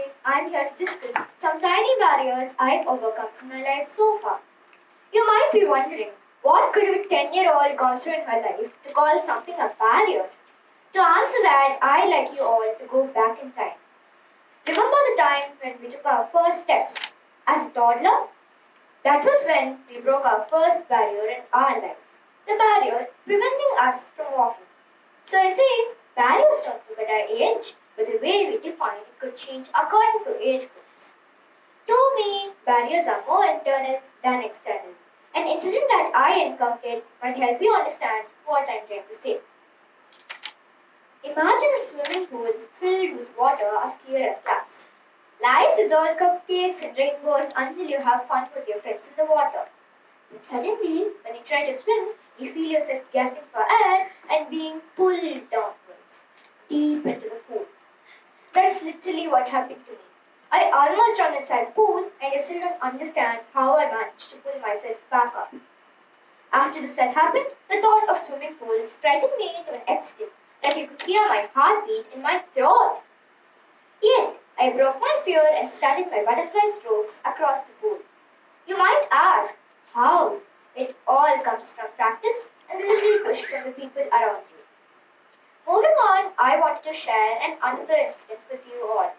Today, I'm here to discuss some tiny barriers I've overcome in my life so far. You might be wondering, what could a 10-year-old gone through in her life to call something a barrier? To answer that, I'd like you all to go back in time. Remember the time when we took our first steps as a toddler? That was when we broke our first barrier in our life, the barrier preventing us from walking. So I say, barriers don't look at our age, but the way we define it could change according to age groups. To me, barriers are more internal than external. An incident that I encountered might help you understand what I'm trying to say. Imagine a swimming pool filled with water as clear as glass. Life is all cupcakes and rainbows until you have fun with your friends in the water. But suddenly, when you try to swim, you feel yourself gasping for air and being pulled downwards, deep into the pool. That's literally what happened to me. I almost drowned inside the pool and I still don't understand how I managed to pull myself back up. After this had happened, the thought of swimming pools frightened me to an extent that you could hear my heartbeat in my throat. Yet, I broke my fear and started my butterfly strokes across the pool. You might ask, how? It all comes from practice and a little push from the people around you. Moving on, I wanted to share another incident with you all.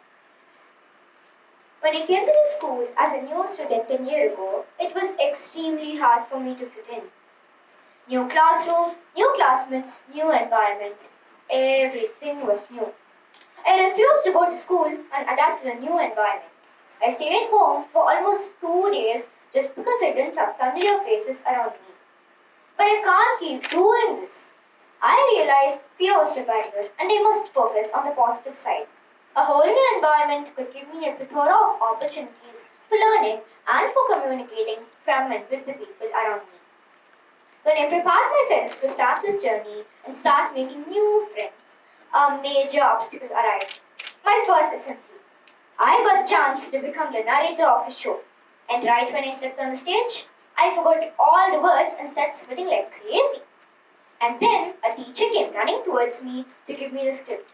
When I came to the school as a new student 10 years ago, it was extremely hard for me to fit in. New classroom, new classmates, new environment. Everything was new. I refused to go to school and adapt to the new environment. I stayed home for almost 2 days just because I didn't have familiar faces around me. But I can't keep doing this. I realized fear was the barrier and I must focus on the positive side. A whole new environment could give me a plethora of opportunities for learning and for communicating from and with the people around me. When I prepared myself to start this journey and start making new friends, a major obstacle arrived. My first assembly. I got the chance to become the narrator of the show. And right when I stepped on the stage, I forgot all the words and started sweating like crazy. And then a teacher came running towards me to give me the script.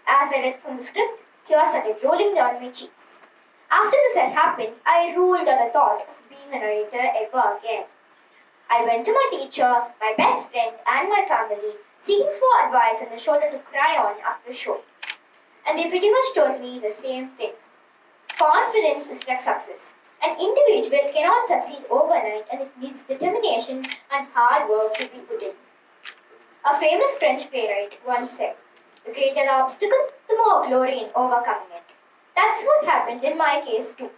As I read from the script, tears started rolling down my cheeks. After this had happened, I ruled at the thought of being a narrator ever again. I went to my teacher, my best friend, and my family, seeking for advice and a shoulder to cry on after the show. And they pretty much told me the same thing. Confidence is like success. An individual cannot succeed overnight and it needs determination and hard work to be put in. A famous French playwright once said, the greater the obstacle, the more glory in overcoming it. That's what happened in my case too.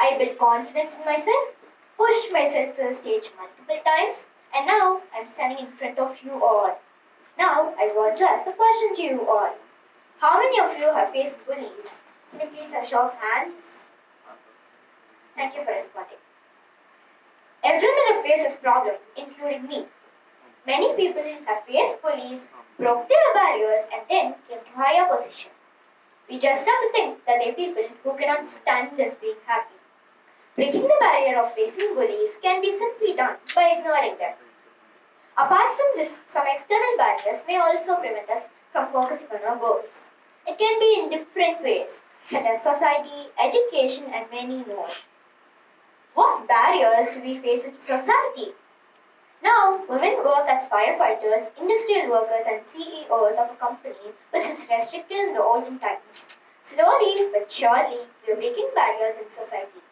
I built confidence in myself, pushed myself to the stage multiple times, and now I'm standing in front of you all. Now I want to ask a question to you all. How many of you have faced bullies? Can you please have a show of hands? Thank you for responding. Everyone has faced this problem, including me. Many people have faced bullies, broke their barriers, and then came to higher position. We just have to think that they are people who cannot stand us being happy. Breaking the barrier of facing bullies can be simply done by ignoring them. Apart from this, some external barriers may also prevent us from focusing on our goals. It can be in different ways, such as society, education, and many more. What barriers do we face in society? Now, women work as firefighters, industrial workers, and CEOs of a company which was restricted in the olden times. Slowly but surely, we are breaking barriers in society.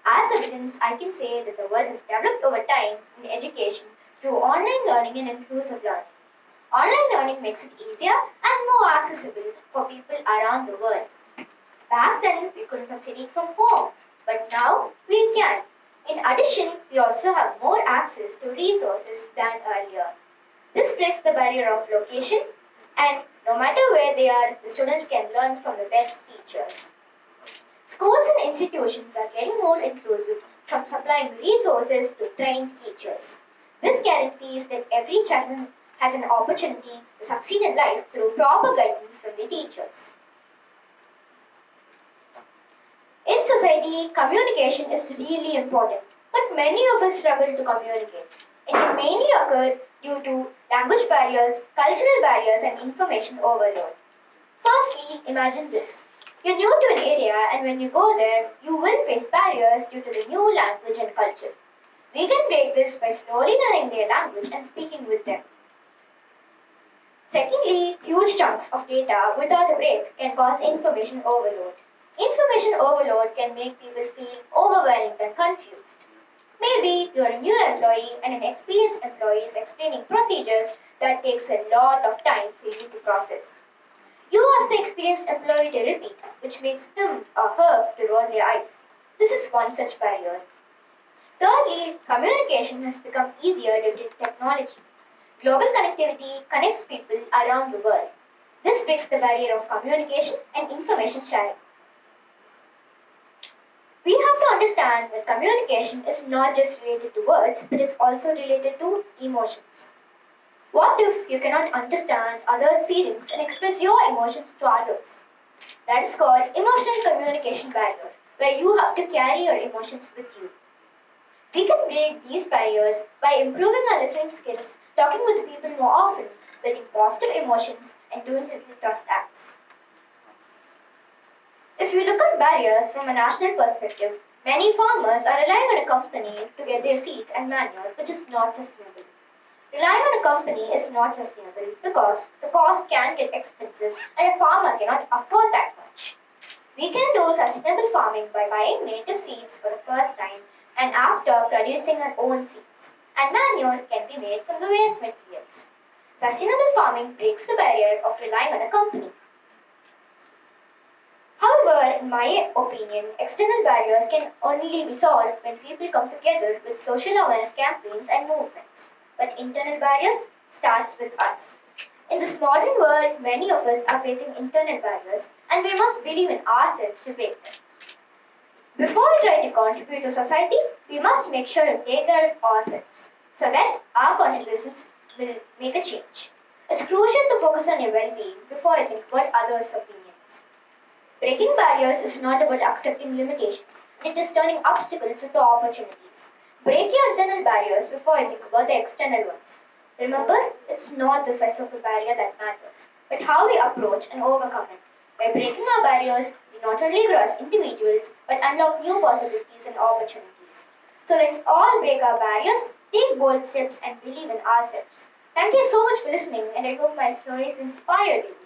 As evidence, I can say that the world has developed over time in education through online learning and inclusive learning. Online learning makes it easier and more accessible for people around the world. Back then, we couldn't have studied from home, but now we can. In addition, we also have more access to resources than earlier. This breaks the barrier of location, and no matter where they are, the students can learn from the best teachers. Schools and institutions are getting more inclusive, from supplying resources to trained teachers. This guarantees that every child has an opportunity to succeed in life through proper guidance from the teachers. In society, communication is really important, but many of us struggle to communicate. It can mainly occur due to language barriers, cultural barriers, and information overload. Firstly, imagine this. You're new to an area, and when you go there, you will face barriers due to the new language and culture. We can break this by slowly learning their language and speaking with them. Secondly, huge chunks of data without a break can cause information overload. Information overload can make people feel overwhelmed and confused. Maybe you're a new employee and an experienced employee is explaining procedures that takes a lot of time for you to process. You ask the experienced employee to repeat, which makes him or her to roll their eyes. This is one such barrier. Thirdly, communication has become easier due to technology. Global connectivity connects people around the world. This breaks the barrier of communication and information sharing. We have to understand that communication is not just related to words, but is also related to emotions. What if you cannot understand others' feelings and express your emotions to others? That is called emotional communication barrier, where you have to carry your emotions with you. We can break these barriers by improving our listening skills, talking with people more often, building positive emotions, and doing little trust acts. If you look at barriers from a national perspective, many farmers are relying on a company to get their seeds and manure, which is not sustainable. Relying on a company is not sustainable because the cost can get expensive and a farmer cannot afford that much. We can do sustainable farming by buying native seeds for the first time and after producing our own seeds. And manure can be made from the waste materials. Sustainable farming breaks the barrier of relying on a company. However, in my opinion, external barriers can only be solved when people come together with social awareness campaigns and movements. But internal barriers starts with us. In this modern world, many of us are facing internal barriers and we must believe in ourselves to break them. Before we try to contribute to society, we must make sure to take care of ourselves so that our contributions will make a change. It's crucial to focus on your well-being before you think about others' opinions. Breaking barriers is not about accepting limitations, it is turning obstacles into opportunities. Break your internal barriers before you think about the external ones. Remember, it's not the size of the barrier that matters, but how we approach and overcome it. By breaking our barriers, we not only grow as individuals, but unlock new possibilities and opportunities. So let's all break our barriers, take bold steps, and believe in ourselves. Thank you so much for listening, and I hope my stories inspired you.